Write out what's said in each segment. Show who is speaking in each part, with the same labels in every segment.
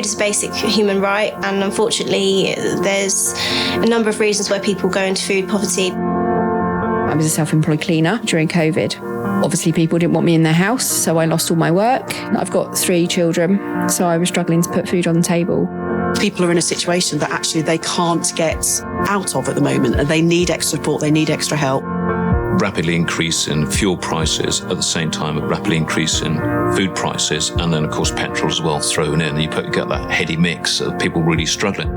Speaker 1: Food is a basic human right, and unfortunately there's a number of reasons why people go into food poverty.
Speaker 2: I was a self-employed cleaner during COVID. Obviously people didn't want me in their house, so I lost all my work. I've got 3 children, so I was struggling to put food on the table.
Speaker 3: People are in a situation that actually they can't get out of at the moment, and they need extra support, they need extra help.
Speaker 4: Rapidly increase in fuel prices, at the same time a rapidly increase in food prices, and then of course petrol as well thrown in. You get that heady mix of people really struggling.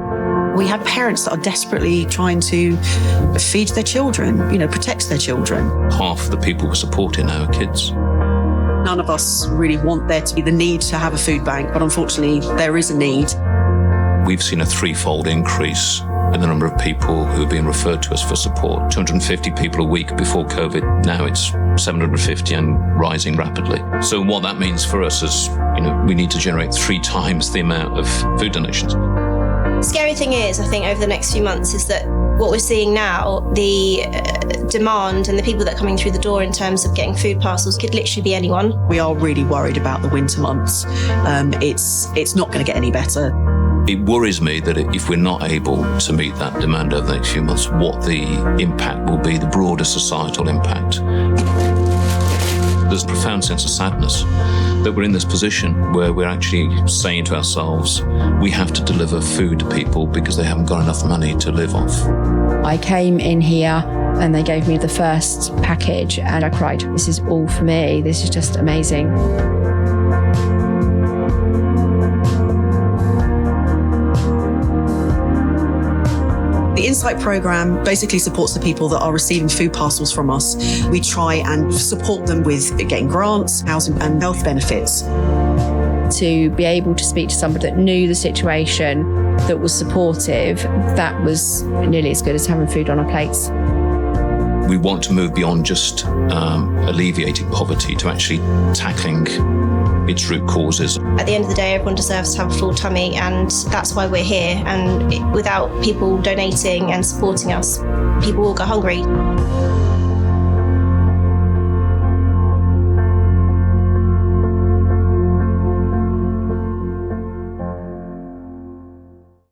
Speaker 3: We have parents that are desperately trying to feed their children, protect their children.
Speaker 4: Half of the people we're supporting now are kids.
Speaker 3: None of us really want there to be the need to have a food bank, but unfortunately there is a need.
Speaker 4: We've seen a threefold increase in the number of people who are being referred to us for support. 250 people a week before COVID. Now it's 750 and rising rapidly. So what that means for us is, we need to generate 3 times the amount of food donations.
Speaker 1: The scary thing is, I think, over the next few months is that what we're seeing now, the demand and the people that are coming through the door in terms of getting food parcels could literally be anyone.
Speaker 3: We are really worried about the winter months. It's not going to get any better.
Speaker 4: It worries me that if we're not able to meet that demand over the next few months, what the impact will be, the broader societal impact. There's a profound sense of sadness that we're in this position where we're actually saying to ourselves, we have to deliver food to people because they haven't got enough money to live off.
Speaker 2: I came in here and they gave me the first package and I cried. This is all for me. This is just amazing.
Speaker 3: The Insight programme basically supports the people that are receiving food parcels from us. We try and support them with getting grants, housing and health benefits.
Speaker 2: To be able to speak to somebody that knew the situation, that was supportive, that was nearly as good as having food on our plates.
Speaker 4: We want to move beyond just alleviating poverty to actually tackling its root causes.
Speaker 1: At the end of the day, everyone deserves to have a full tummy, and that's why we're here. And without people donating and supporting us, people will go hungry.